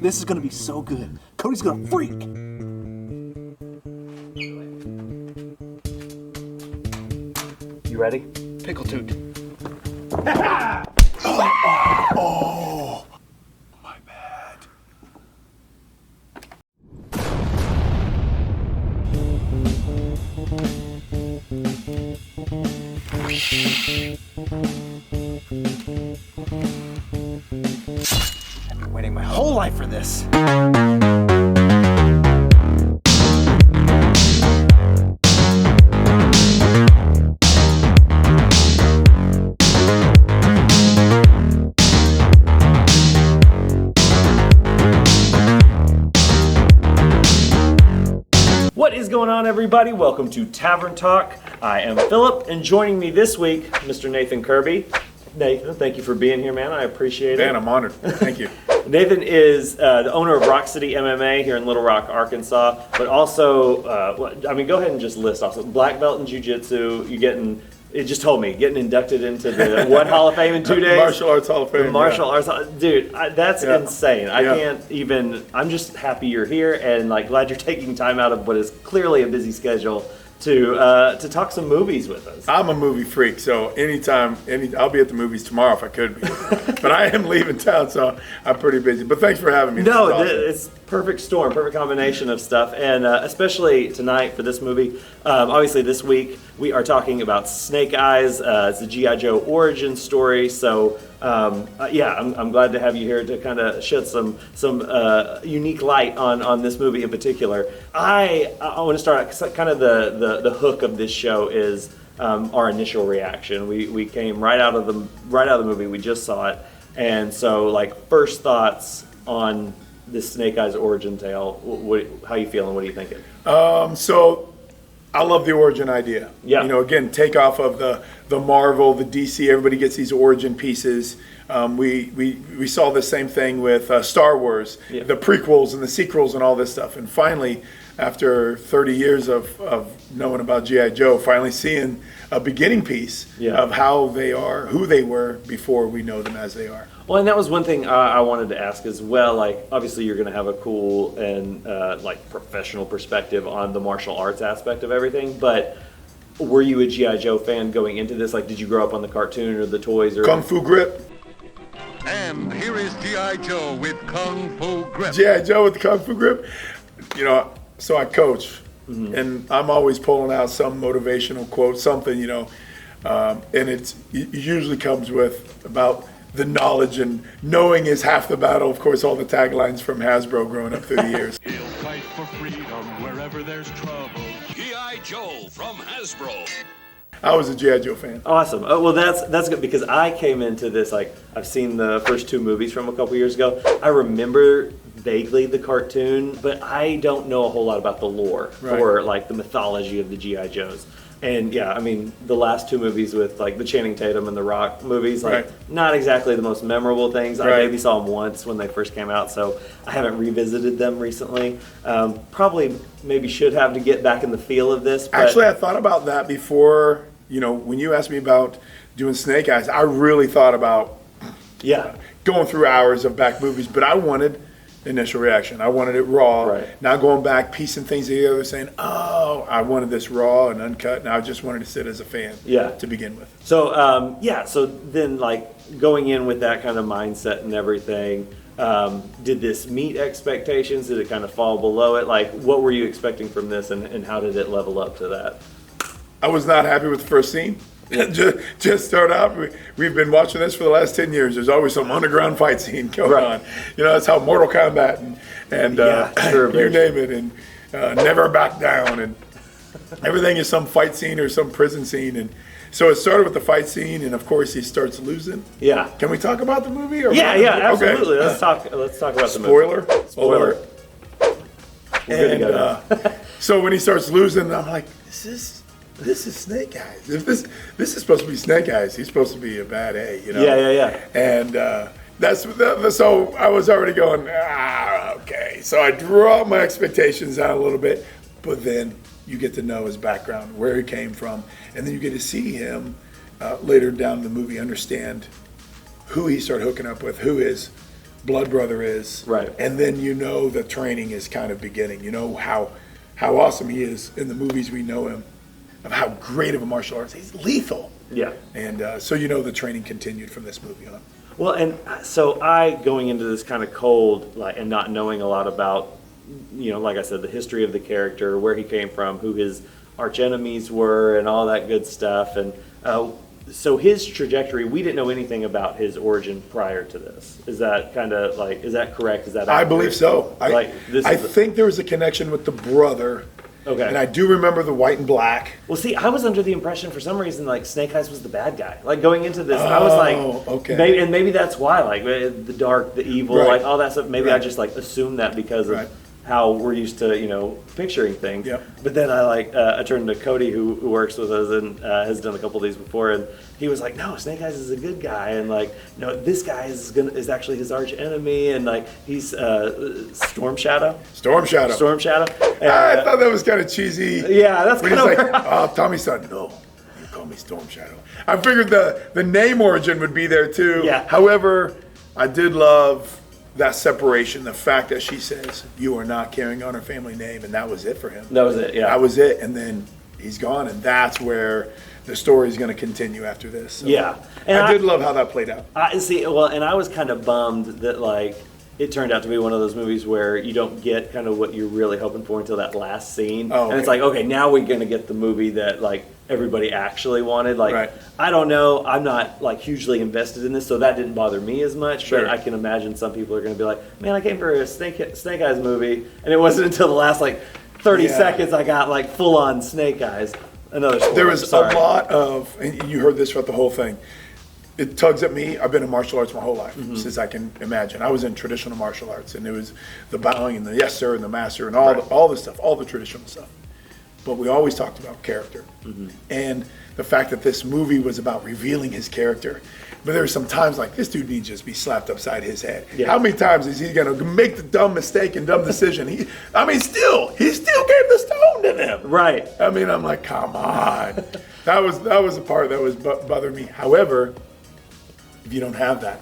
This is gonna be so good. Cody's gonna freak. You ready? Pickle toot. Oh, my bad. I've been waiting my whole life for this. What is going on, everybody? Welcome to Tavern Talk. I am Philip, and joining me this week, Mr. Nathan Kirby. Nathan, thank you for being here, man. I appreciate it. Man, I'm honored. Thank you. Nathan is the owner of Rock City MMA here in Little Rock, Arkansas, but also, go ahead and just list also black belt in jiu-jitsu. It just told me, getting inducted into the what Hall of Fame in 2 days? Martial Arts Hall of Fame. The Martial Arts, dude, that's insane. I Yeah. can't even. I'm just happy you're here and glad you're taking time out of what is clearly a busy schedule to talk some movies with us. I'm a movie freak, so anytime, I'll be at the movies tomorrow if I could be. But I am leaving town, so I'm pretty busy. But thanks for having me. No, This is awesome. it's perfect storm, perfect combination of stuff, and especially tonight for this movie. Obviously, this week we are talking about Snake Eyes. It's a G.I. Joe origin story. So, I'm glad to have you here to kind of shed some unique light on this movie in particular. I want to start out, kind of the hook of this show is our initial reaction. We came right out of the movie. We just saw it, and so first thoughts on this Snake Eyes origin tale. How you feeling? What are you thinking? So I love the origin idea. Yeah. Again, take off of the Marvel, the DC. Everybody gets these origin pieces. We saw the same thing with Star Wars, the prequels and the sequels and all this stuff. And finally, after 30 years of knowing about G.I. Joe, finally seeing a beginning piece of how they are, who they were before we know them as they are. Well, and that was one thing I wanted to ask as well. Obviously, you're going to have a cool and professional perspective on the martial arts aspect of everything. But were you a G.I. Joe fan going into this? Did you grow up on the cartoon or the toys or Kung Fu Grip. And here is G.I. Joe with Kung Fu Grip. G.I. Joe with the Kung Fu Grip. So I coach, and I'm always pulling out some motivational quote, something, and it usually comes with about the knowledge, and knowing is half the battle. Of course, all the taglines from Hasbro growing up through the years. He'll fight for freedom wherever there's trouble. G.I. Joe from Hasbro. I was a G.I. Joe fan. Awesome. Oh, well, that's good because I came into this I've seen the first two movies from a couple years ago. I remember vaguely the cartoon, but I don't know a whole lot about the lore or the mythology of the G.I. Joes. And the last two movies with the Channing Tatum and the Rock movies, not exactly the most memorable things. I maybe saw them once when they first came out, so I haven't revisited them recently. Probably maybe should have to get back in the feel of this. But Actually, I thought about that before. When you asked me about doing Snake Eyes, I really thought about going through hours of back movies, but I wanted initial reaction. I wanted it raw. Right. Now going back, piecing things together, saying, oh, I wanted this raw and uncut, and I just wanted to sit as a fan to begin with. So, so then going in with that kind of mindset and everything, did this meet expectations? Did it kind of fall below it? What were you expecting from this, and how did it level up to that? I was not happy with the first scene. Just start out. We've been watching this for the last 10 years. There's always some underground fight scene going on. That's how Mortal Kombat and you name it, and Never Back Down, and everything is some fight scene or some prison scene. And so it started with the fight scene, and of course he starts losing. Yeah. Can we talk about the movie? Or Absolutely. Okay. Let's talk about the movie. Spoiler. We're good to go now. So when he starts losing, I'm like, this is Snake Eyes. If this is supposed to be Snake Eyes, he's supposed to be a bad A, Yeah. And so I was already going, okay. So I dropped my expectations down a little bit, but then you get to know his background, where he came from, and then you get to see him later down in the movie understand who he started hooking up with, who his blood brother is. Right. And then the training is kind of beginning. You know how awesome he is in the movies we know him, of how great of a martial artist. He's lethal. Yeah. And so the training continued from this movie on. Well, and so going into this kind of cold, and not knowing a lot about, like I said, the history of the character, where he came from, who his arch enemies were, and all that good stuff. And so his trajectory, we didn't know anything about his origin prior to this. Is that kind of is that correct? Is that accurate? I believe so. I think there was a connection with the brother. Okay. And I do remember the white and black. Well, see, I was under the impression for some reason Snake Eyes was the bad guy. Going into this, I was like, okay. Maybe that's why, the dark, the evil, right. all that stuff. Maybe I right. just assumed that because right. of how we're used to, picturing things. Yep. But then I turned to Cody, who works with us and has done a couple of these before, and he was like, "No, Snake Eyes is a good guy, and this guy is actually his arch enemy, and he's Storm Shadow." Storm Shadow. I thought that was kind of cheesy. Yeah, that's when kind he's like, Tommy's son, no, you call me Storm Shadow. I figured the name origin would be there too. Yeah. However, I did love that separation, the fact that she says, you are not carrying on her family name, and that was it for him. That was it, yeah. That was it, and then he's gone, and that's where the story is going to continue after this. So yeah. And I did love how that played out. I see. Well, and I was kind of bummed that it turned out to be one of those movies where you don't get kind of what you're really hoping for until that last scene. Oh, and it's okay, now we're going to get the movie that everybody actually wanted. Right. I don't know. I'm not hugely invested in this, so that didn't bother me as much. Sure. But I can imagine some people are going to be like, man, I came for a Snake Eyes movie, and it wasn't until the last 30 seconds I got full on Snake Eyes. Another story. There was a lot of, and you heard this throughout the whole thing, it tugs at me. I've been in martial arts my whole life, since I can imagine. I was in traditional martial arts, and it was the bowing and the yes sir and the master and all the stuff, all the traditional stuff. But we always talked about character, and the fact that this movie was about revealing his character. But there were some times this dude needs to just be slapped upside his head. Yeah. How many times is he going to make the dumb mistake and dumb decision? He still gave the stone to them. Right. I'm like, come on. That was the part that was bothering me. However, if you don't have that,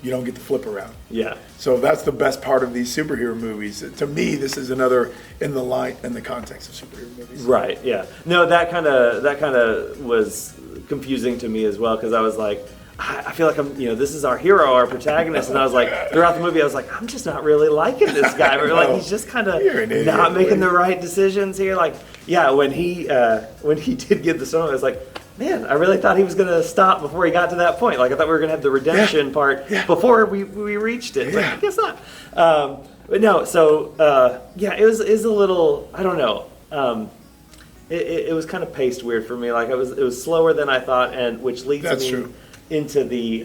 you don't get the flip around. Yeah. So that's the best part of these superhero movies. To me, this is another in the context of superhero movies. Right. Yeah. No, that kind of was confusing to me as well, because I was like, I feel like this is our hero, our protagonist, and I was throughout the movie, I was like, I'm just not really liking this guy. He's just kind of not making the right decisions here. When he did get the stone, I was like, man, I really thought he was going to stop before he got to that point. I thought we were going to have the redemption part before we reached it. But I guess not. But no, so it was a little, I don't know. It was kind of paced weird for me. It was slower than I thought, and which leads me into the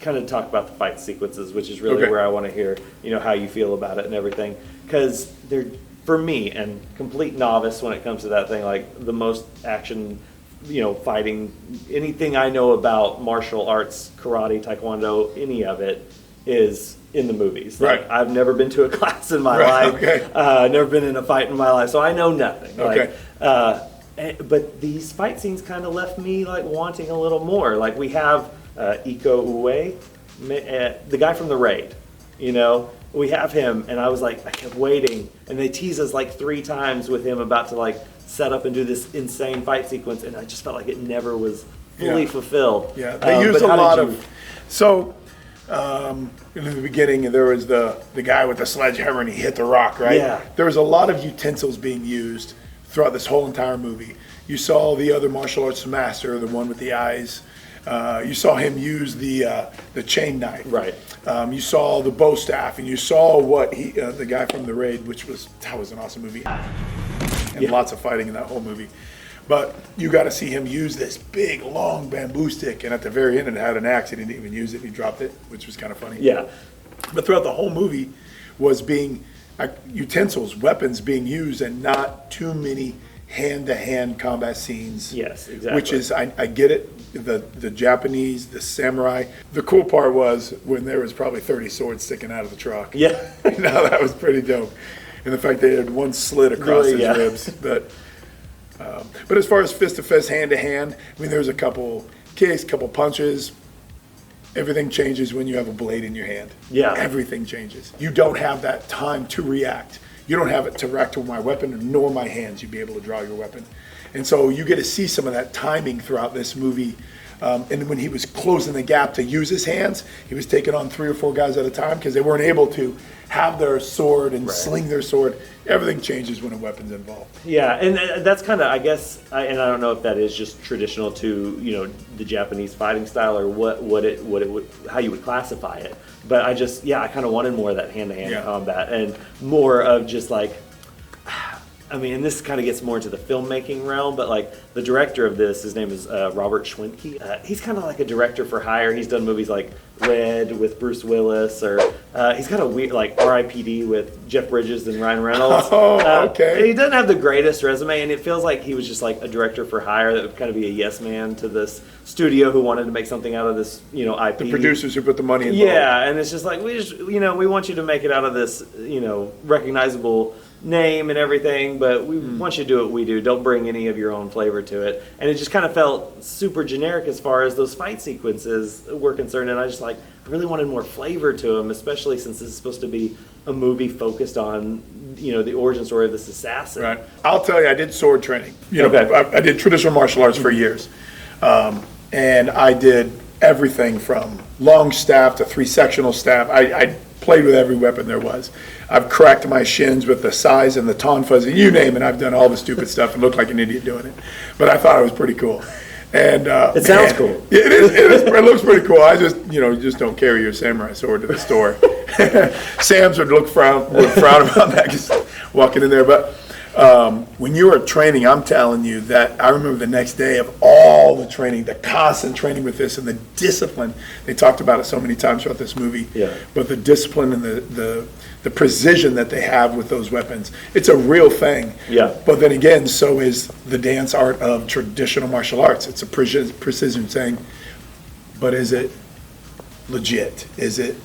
kind of talk about the fight sequences, which is really where I want to hear how you feel about it and everything, because they're, for me, and complete novice when it comes to that thing, the most action fighting, anything I know about martial arts, karate, taekwondo, any of it is in the movies. Right. I've never been to a class in my life. Okay. Never been in a fight in my life, so I know nothing. Okay. But these fight scenes kind of left me wanting a little more. We have Iko Uwe, the guy from the Raid. We have him, and I was I kept waiting, and they tease us 3 times with him about to set up and do this insane fight sequence, and I just felt it never was fully fulfilled. Yeah, they used a lot of. So, in the beginning, there was the guy with the sledgehammer, and he hit the rock, right? Yeah. There was a lot of utensils being used throughout this whole entire movie. You saw the other martial arts master, the one with the eyes. You saw him use the chain knife. Right. You saw the bow staff, and you saw what the guy from the Raid, that was an awesome movie, and lots of fighting in that whole movie. But you got to see him use this big, long bamboo stick, and at the very end, it had an axe. He didn't even use it. He dropped it, which was kind of funny. Yeah. But throughout the whole movie was being utensils, weapons being used, and not too many hand-to-hand combat scenes. Yes, exactly. Which is, I get it, the Japanese, the samurai. The cool part was when there was probably 30 swords sticking out of the truck. Yeah. That was pretty dope. And the fact they had one slit across his ribs. But as far as fist-to-fist, hand-to-hand, there was a couple kicks, couple punches. everything changes when you have a blade in your hand. Yeah. Everything changes. You don't have that time to react. You don't have it to react to my weapon nor my hands. You'd be able to draw your weapon. And so you get to see some of that timing throughout this movie. And when he was closing the gap to use his hands, he was taking on 3 or 4 guys at a time because they weren't able to have their sword and sling their sword. Everything changes when a weapon's involved. Yeah, and that's kind of, I guess, and I don't know if that is just traditional to, you know, the Japanese fighting style or what it would, how you would classify it. But I just, I kind of wanted more of that hand-to-hand combat and more of just like, I mean, and this kind of gets more into the filmmaking realm, but like the director of this, his name is Robert Schwentke. He's kind of like a director for hire. He's done movies like Red with Bruce Willis, or he's got a weird like R.I.P.D. with Jeff Bridges and Ryan Reynolds. Oh, okay. He doesn't have the greatest resume, and it feels like he was just like a director for hire that would kind of be a yes man to this studio who wanted to make something out of this, you know, IP. The producers who put the money in. Yeah, and it's just like we want you to make it out of this, you know, recognizable name and everything, but we want you to do what we do. Don't bring any of your own flavor to it. And it just kind of felt super generic as far as those fight sequences were concerned. And I really wanted more flavor to them, especially since this is supposed to be a movie focused on, you know, the origin story of this assassin. Right. I'll tell you, I did sword training. You know, I did traditional martial arts for years. And I did everything from long staff to 3-sectional staff. I played with every weapon there was. I've cracked my shins with the size and the tonfas, and you name it. I've done all the stupid stuff and looked like an idiot doing it. But I thought it was pretty cool. And it sounds cool. It looks pretty cool. I just, you know, you just don't carry your samurai sword to the store. Sam's would frown about that, just walking in there. But when you were training, I'm telling you that I remember the next day of all the training, the constant training with this and the discipline. They talked about it so many times throughout this movie. Yeah. But the discipline and the precision that they have with those weapons, it's a real thing. Yeah. But then again, so is the dance art of traditional martial arts. It's a precision thing. But is it legit? Is it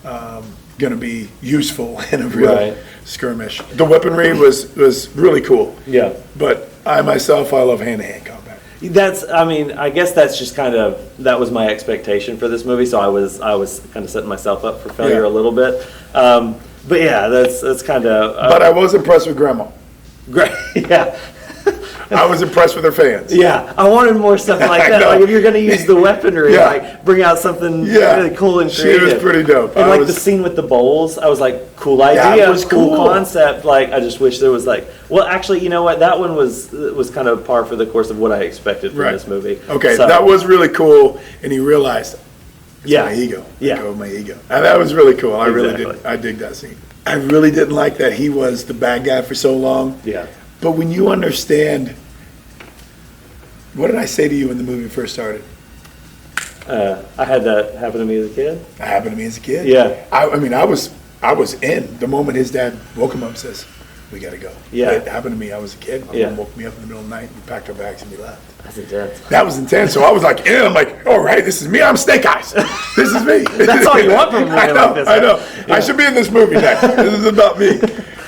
going to be useful in a real skirmish? The weaponry was really cool. Yeah. But I love hand-to-hand combat. I guess that's just kind of, that was my expectation for this movie, so I was kind of setting myself up for failure a little bit. But yeah, that's kind of... but I was impressed with Grandma. Great, yeah. I was impressed with her fans. Yeah, I wanted more stuff like that. Like if you're going to use the weaponry, like bring out something really cool and creative. She was pretty dope. And the scene with the bowls, I was like, cool idea, it was cool concept. Like I just wish there was actually, you know what? That one was kind of par for the course of what I expected from this movie. Okay, so, that was really cool, and he realized, my ego. My ego. And that was really cool. I really did. I dig that scene. I really didn't like that he was the bad guy for so long. Yeah. But when you understand, what did I say to you when the movie first started? I had that happen to me as a kid. That happened to me as a kid. Yeah. I was in the moment his dad woke him up and says, "We got to go." Yeah. It happened to me. I was a kid. My mom woke me up in the middle of the night and we packed our bags and we left. That's intense. That was intense. So I was like, I'm like, all right, this is me. I'm Snake Eyes. This is me. That's all you want from a movie like this. I know. Yeah. I should be in this movie next. This is about me,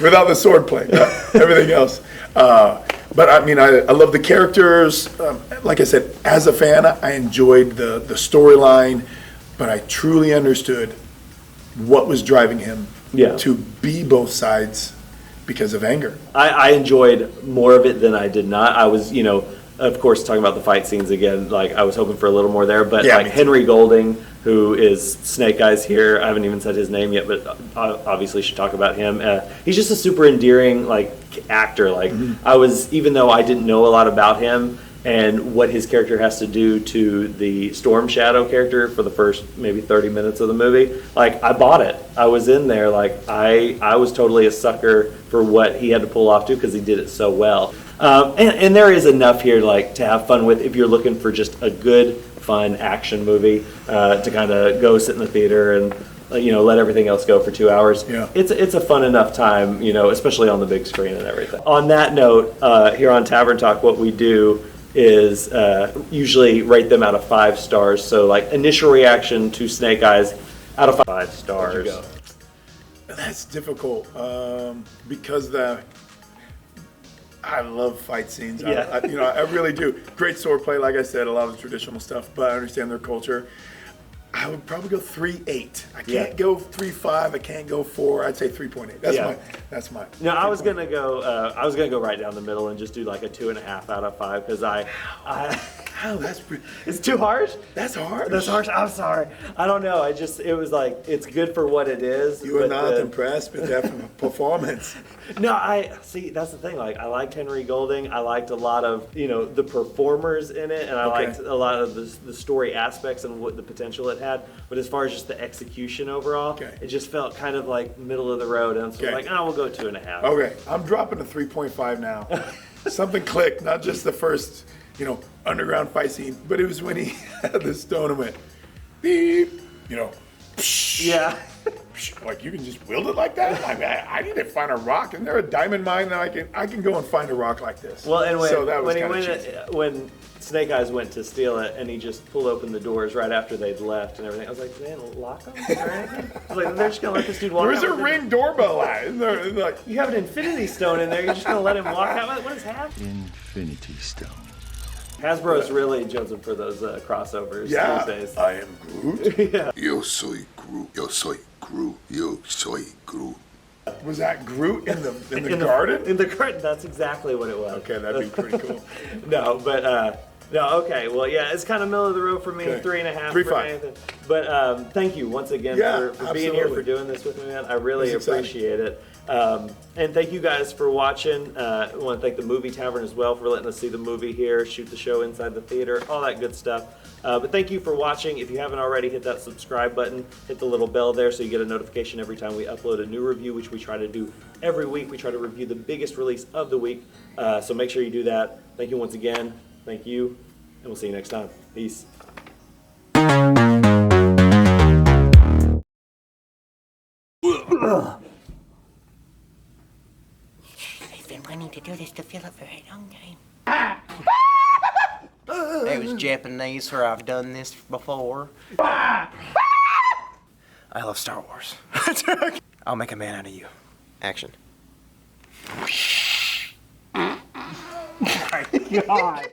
without the sword play. Everything else. But I mean, I love the characters. Like I said, as a fan, I enjoyed the storyline, but I truly understood what was driving him to be both sides because of anger. I enjoyed more of it than I did not. I was, of course, talking about the fight scenes again, like I was hoping for a little more there, but Henry Golding, who is Snake Eyes here, I haven't even said his name yet, but obviously should talk about him. He's just a super endearing actor. Even though I didn't know a lot about him and what his character has to do to the Storm Shadow character for the first maybe 30 minutes of the movie, I bought it. I was in there, I was totally a sucker for what he had to pull off too, because he did it so well. And there is enough here to have fun with if you're looking for just a good, fun action movie to kind of go sit in the theater and let everything else go for 2 hours. Yeah. It's a fun enough time, especially on the big screen and everything. On that note, here on Tavern Talk, what we do is usually rate them out of 5 stars. So initial reaction to Snake Eyes out of 5 stars. That's difficult because I love fight scenes. Yeah. I really do. Great swordplay, like I said, a lot of the traditional stuff, but I understand their culture. I would probably go 3.8. I Yeah. can't go 3.5. I can't go 4. I'd say 3.8. That's my. No, I was gonna go right down the middle and just do like a 2.5 out of 5 because Oh, that's it's too harsh. That's hard. That's harsh. I'm sorry. I don't know. It was like it's good for what it is. You were but not impressed with that performance. No, I see. That's the thing. Like, I liked Henry Golding. I liked a lot of the performers in it, and I liked a lot of the story aspects and what the potential it had. But as far as just the execution overall, it just felt kind of like middle of the road. And so like, we'll go 2.5. Okay, I'm dropping to 3.5 now. Something clicked. Not just the first, underground fight scene, but it was when he had the stone and went beep. Yeah. Like, you can just wield it like that? Like, I need to find a rock. Isn't there a diamond mine that I can go and find a rock like this? Well, and when when Snake Eyes went to steal it, and he just pulled open the doors right after they'd left and everything, I was like, man, lock them or anything? I was like, they're just gonna let this dude walk out. There's a ring doorbell at. Isn't there? Like, you have an infinity stone in there. You're just gonna let him walk out? What is happening? Infinity Stone. Hasbro's really jumping for those crossovers these days. I am Groot. Yeah. Yo soy Groot. Yo soy Groot. Yo soy Groot. Was that Groot in the garden? In the garden, that's exactly what it was. Okay, that'd be pretty cool. No, okay. Well, yeah, it's kind of middle of the road for me. 3.5 for 3.5. Nathan. But thank you once again for being here, for doing this with me, man. I really appreciate it. And thank you guys for watching. I want to thank the Movie Tavern as well for letting us see the movie here, shoot the show inside the theater, all that good stuff. But thank you for watching. If you haven't already, hit that subscribe button, hit the little bell there so you get a notification every time we upload a new review, which we try to do every week. We try to review the biggest release of the week. So make sure you do that. Thank you once again. Thank you. And we'll see you next time. Peace. I've been wanting to do this to Philip for a long time. It was Japanese where I've done this before. I love Star Wars. I'll make a man out of you. Action. Oh my God.